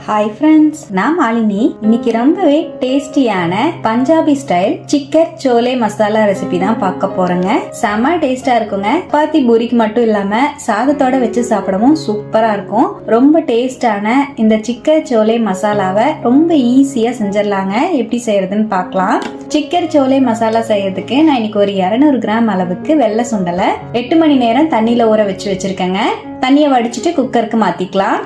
Hi friends, நான் மாலினி. இன்னைக்கு ரொம்பவே டேஸ்டியான Punjabi style chicken chole masala recipe தான் பார்க்க போறேங்க. செம்ம டேஸ்டா இருக்குங்க. சப்பாத்தி பூரிக்கு மட்டும் இல்லாம சாதத்தோட வச்சு சாப்பிடவும் சூப்பரா இருக்கும். ரொம்ப டேஸ்டான இந்த சிக்கன் சோலே மசாலாவை ரொம்ப ஈஸியா செஞ்சிடலாங்க. எப்படி செய்யறதுன்னு பார்க்கலாம். சிக்கன் சோலே மசாலா செய்யறதுக்கு நான் இன்னைக்கு ஒரு 200 கிராம் அளவுக்கு வெள்ளை சுண்டலை 8 மணி நேரம் தண்ணியில ஊற வச்சிருக்கேங்க. தண்ணியை வடிச்சிட்டு குக்கருக்கு மாத்திக்கலாம்.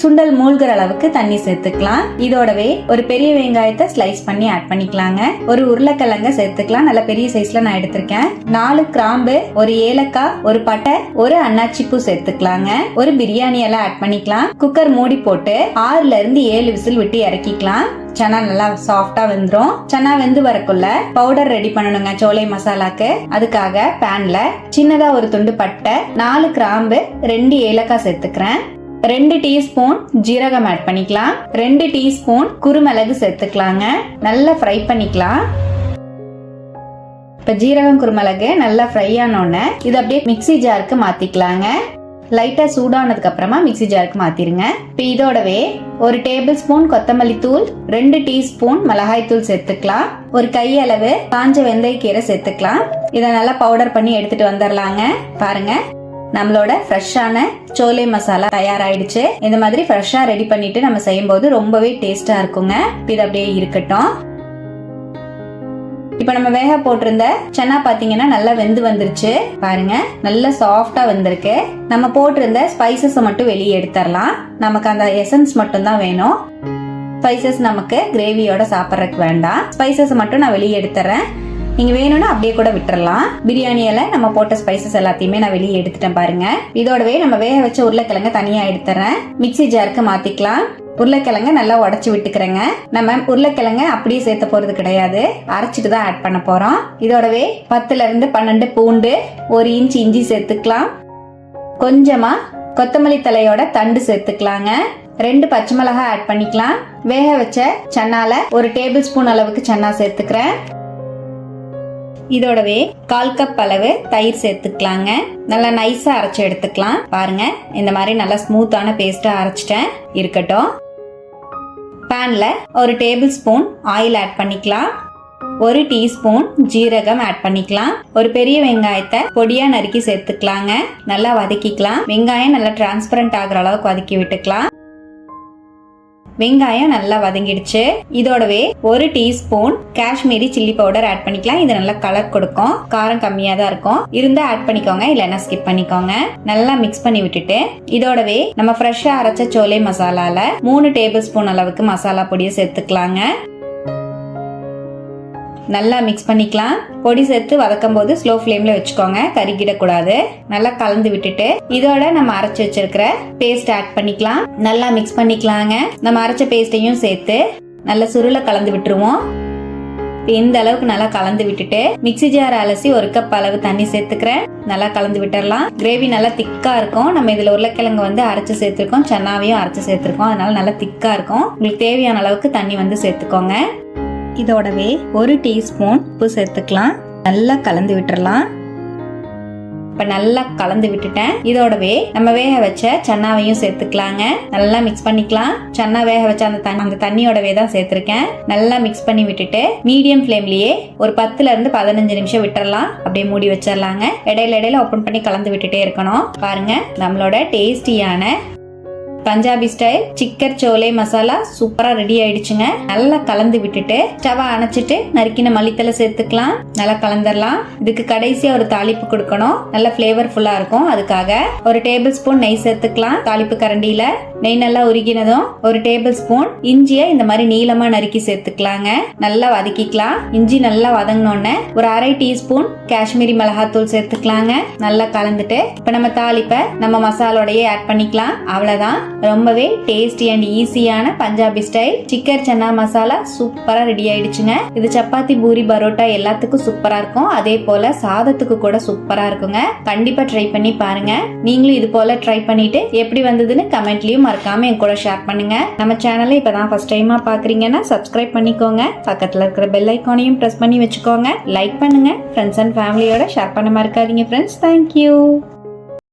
சுண்டல் மூழ்கிற அளவுக்கு தண்ணி சேர்த்துக்கலாம். இதோடவே ஒரு பெரிய வெங்காயத்தை ஸ்லைஸ் பண்ணி ஆட் பண்ணிக்கலாங்க. ஒரு உருளைக்கிழங்க சேர்த்துக்கலாம். நல்ல பெரிய சைஸ்ல நான் எடுத்திருக்கேன். 4 கிராம்பு, ஒரு ஏலக்காய், ஒரு பட்டை, ஒரு அன்னாச்சி பூ சேர்த்துக்கலாங்க. ஒரு பிரியாணி எல்லாம் ஆட் பண்ணிக்கலாம். குக்கர் மூடி போட்டு 6ல இருந்து 7 விசில் விட்டு இறக்கிக்கலாம். சன்னா நல்லா சாஃப்டா வெந்துரும். சன்னா வெந்து வரக்குள்ள பவுடர் ரெடி பண்ணணுங்க சோலை மசாலாக்கு. அதுக்காக பேன்ல சின்னதா ஒரு துண்டு பட்டை, 4 கிராம்பு, 2 ஏலக்காய் சேர்த்துக்கிறேன். 2 டீஸ்பூன் ஜீரகம் ஆட் பண்ணிக்கலாம். 2 டீஸ்பூன் குருமிளகு சேர்த்துக்கலாங்க. நல்லா ஃப்ரை பண்ணிக்கலாம். இப்ப ஜீரகம் குருமிளகு நல்லா ஃப்ரை ஆனோடனே இது அப்படியே மிக்ஸி ஜாருக்கு மாத்திக்கலாங்க. லைட்டா சூடானதுக்கு அப்புறமா மிக்ஸி ஜாருக்கு மாத்திருங்க. இப்ப இதோடவே ஒரு டேபிள் ஸ்பூன் கொத்தமல்லி தூள், 2 டீஸ்பூன் மிளகாய் தூள் சேர்த்துக்கலாம். ஒரு கையளவு காஞ்ச வெந்தயக்கீரை சேர்த்துக்கலாம். இதை நல்லா பவுடர் பண்ணி எடுத்துட்டு வந்துடலாங்க. பாருங்க, நம்மளோட ஃப்ரெஷ்ஷான சோலே மசாலா தயாராயிடுச்சு. இந்த மாதிரி ஃப்ரெஷ்ஷா ரெடி பண்ணிட்டு நம்ம செய்யும் போது ரொம்பவே டேஸ்டா இருக்குங்க. இது அப்படியே இருக்கட்டும். இப்ப நம்ம வேக போட்டிருந்த சன்னா பாத்தீங்கன்னா நல்லா வெந்து வந்துருச்சு. பாருங்க, நல்லா சாஃப்டா வந்திருக்கு. நம்ம போட்டிருந்த ஸ்பைசஸ் மட்டும் வெளியே எடுத்துடலாம். நமக்கு அந்த எசன்ஸ் மட்டும் தான் வேணும். ஸ்பைசஸ் நமக்கு கிரேவியோட சாப்பிட்றதுக்கு வேண்டாம். ஸ்பைசஸ் மட்டும் நான் வெளியே எடுத்துறேன். நீங்க வேணும்னா அப்படியே கூட விட்டுறலாம். பிரியாணியில நம்ம போட்ட ஸ்பைசஸ் எல்லாத்தையுமே நான் வெளியே எடுத்துட்டேன். பாருங்க, இதோடவே நம்ம வேக வச்ச உருளைக்கிழங்க தனியா எடுத்துறேன். மிக்ஸி ஜாருக்கு மாத்திக்கலாம். உருளைக்கிழங்க நல்லா உடச்சு விட்டுக்கிறேங்க. நம்ம உருளைக்கிழங்க அப்படியே சேர்த்த போறது கிடையாது, அரைச்சிட்டு தான் ஆட் பண்ண போறோம். இதோடவே 10ல இருந்து 12 பூண்டு, 1 இன்ச் இஞ்சி சேர்த்துக்கலாம். கொஞ்சமா கொத்தமல்லி தலையோட தண்டு சேர்த்துக்கலாங்க. 2 பச்சை மிளகாய் ஆட் பண்ணிக்கலாம். வேக வச்ச சன்னால ஒரு டேபிள் ஸ்பூன் அளவுக்கு சன்னா சேர்த்துக்கிறேன். இதோடவே 1/4 கப் அளவு தயிர் சேர்த்துக்கலாங்க. நல்லா நைஸா அரைச்சு எடுத்துக்கலாம். பாருங்க, இந்த மாதிரி நல்லா ஸ்மூத்தான பேஸ்டா அரைச்சிட்டேன். இருக்கட்டும். பேன்ல ஒரு டேபிள் ஸ்பூன் ஆயில் ஆட் பண்ணிக்கலாம். 1 டீஸ்பூன் ஜீரகம் ஆட் பண்ணிக்கலாம். ஒரு பெரிய வெங்காயத்தை பொடியா நறுக்கி சேர்த்துக்கலாங்க. நல்லா வதக்கிக்கலாம். வெங்காயம் நல்லா டிரான்ஸ்பரண்ட் ஆகுற அளவுக்கு வதக்கி விட்டுக்கலாம். வெங்காயம் நல்லா வதங்கிடுச்சு. இதோடவே 1 teaspoon Kashmiri chilli powder add பண்ணிக்கலாம். இது நல்லா கலர் கொடுக்கும். காரம் கம்மியா தான் இருக்கும். இருந்தா ஆட் பண்ணிக்கோங்க, இல்லைன்னா ஸ்கிப் பண்ணிக்கோங்க. நல்லா மிக்ஸ் பண்ணி விட்டுட்டு இதோடவே நம்ம ஃப்ரெஷ்ஷா அரைச்ச சோலே மசாலால 3 டேபிள் ஸ்பூன் அளவுக்கு மசாலா பொடியை சேர்த்துக்கலாங்க. நல்லா மிக்ஸ் பண்ணிக்கலாம். பொடி சேர்த்து வதக்கும் போது ஸ்லோ ஃப்ளேம்ல வச்சுக்கோங்க, கருகிடக்கூடாது. நல்லா கலந்து விட்டுட்டு இதோட நம்ம அரைச்சு வச்சிருக்கிற பேஸ்ட் ஆட் பண்ணிக்கலாம். நல்லா மிக்ஸ் பண்ணிக்கலாங்க. நம்ம அரைச்ச பேஸ்டையும் சேர்த்து நல்லா சுருள கலந்து விட்டுருவோம். இந்த அளவுக்கு நல்லா கலந்து விட்டுட்டு மிக்ஸி ஜார் அலசி 1 கப் அளவு தண்ணி சேர்த்துக்கிறேன். நல்லா கலந்து விட்டுறலாம். கிரேவி நல்லா திக்கா இருக்கும். நம்ம இதுல உருளைக்கிழங்கு அரைச்சு சேர்த்திருக்கோம், சன்னாவையும் அரைச்சு சேர்த்திருக்கோம். அதனால நல்லா திக்கா இருக்கும். உங்களுக்கு தேவையான அளவுக்கு தண்ணி சேர்த்துக்கோங்க. இதோடவே 1 டீஸ்பூன் உப்பு சேர்த்துக்கலாம். நல்லா கலந்து விட்டுறலாம். இப்ப நல்லா கலந்து விட்டுட்டேன். இதோடவே நம்ம வேக வச்ச சன்னாவையும் சேர்த்துக்கலாங்க. நல்லா மிக்ஸ் பண்ணிக்கலாம். சன்னா வேக வச்ச அந்த தண்ணியோடவே தான் சேர்த்திருக்கேன். நல்லா மிக்ஸ் பண்ணி விட்டுட்டு மீடியம் ஃப்ளேம்லயே ஒரு 10ல இருந்து 15 நிமிஷம் விட்டுறலாம். அப்படியே மூடி வச்சிடலாங்க. இடையில ஓபன் பண்ணி கலந்து விட்டுட்டே இருக்கணும். பாருங்க, நம்மளோட டேஸ்டியான பஞ்சாபி ஸ்டைல் சிக்கன் சோலே மசாலா சூப்பரா ரெடி ஆயிடுச்சுங்க. நல்லா கலந்து விட்டுட்டு ஸ்டவ் அணைச்சிட்டு நறுக்கின மல்லித்தலை சேர்த்துக்கலாம். நல்லா கலந்துடலாம். இதுக்கு கடைசியா ஒரு தாளிப்பு கொடுக்கணும். நல்ல ஃபிளேவர்ஃபுல்லா இருக்கும். அதுக்காக ஒரு டேபிள் ஸ்பூன் நெய் சேர்த்துக்கலாம். தாளிப்பு கரண்டியில நெய் நல்லா உருகினதும் ஒரு டேபிள் ஸ்பூன் இஞ்சியை இந்த மாதிரி நீளமா நறுக்கி சேர்த்துக்கலாங்க. நல்லா வதக்கிக்கலாம். இஞ்சி நல்லா வதங்கினோடனே ஒரு 1/2 டீஸ்பூன் காஷ்மீரி மிளகாத்தூள் சேர்த்துக்கலாங்க. நல்லா கலந்துட்டு இப்ப நம்ம தாளிப்பை நம்ம மசாலோடயே ஆட் பண்ணிக்கலாம். அவ்வளவுதான். ரொம்பவே டேஸ்டி அண்ட் ஈஸியான பஞ்சாபி ஸ்டைல் சிக்கன் சன்னா மசாலா சூப்பரா ரெடி ஆயிடுச்சுங்க. இது சப்பாத்தி, பூரி, பரோட்டா எல்லாத்துக்கும் சூப்பரா இருக்கும். அதே போல சாதத்துக்கு கூட சூப்பரா இருக்குங்க. கண்டிப்பா ட்ரை பண்ணி பாருங்க. நீங்களும் இது போல ட்ரை பண்ணிட்டு எப்படி வந்ததுன்னு கமெண்ட்லயும் மறக்காம என் கூட ஷேர் பண்ணுங்க. நம்ம சேனலை இப்பதான் ஃபர்ஸ்ட் டைமா பாக்குறீங்கன்னா சப்ஸ்கிரைப் பண்ணிக்கோங்க. பக்கத்துல இருக்கிற பெல் ஐகானையும் பிரஸ் பண்ணி வச்சுக்கோங்க. லைக் பண்ணுங்க. ஃப்ரெண்ட்ஸ் அண்ட் ஃபேமிலியோட ஷேர் பண்ண மறக்காதீங்க ஃப்ரெண்ட்ஸ். தேங்க்யூ.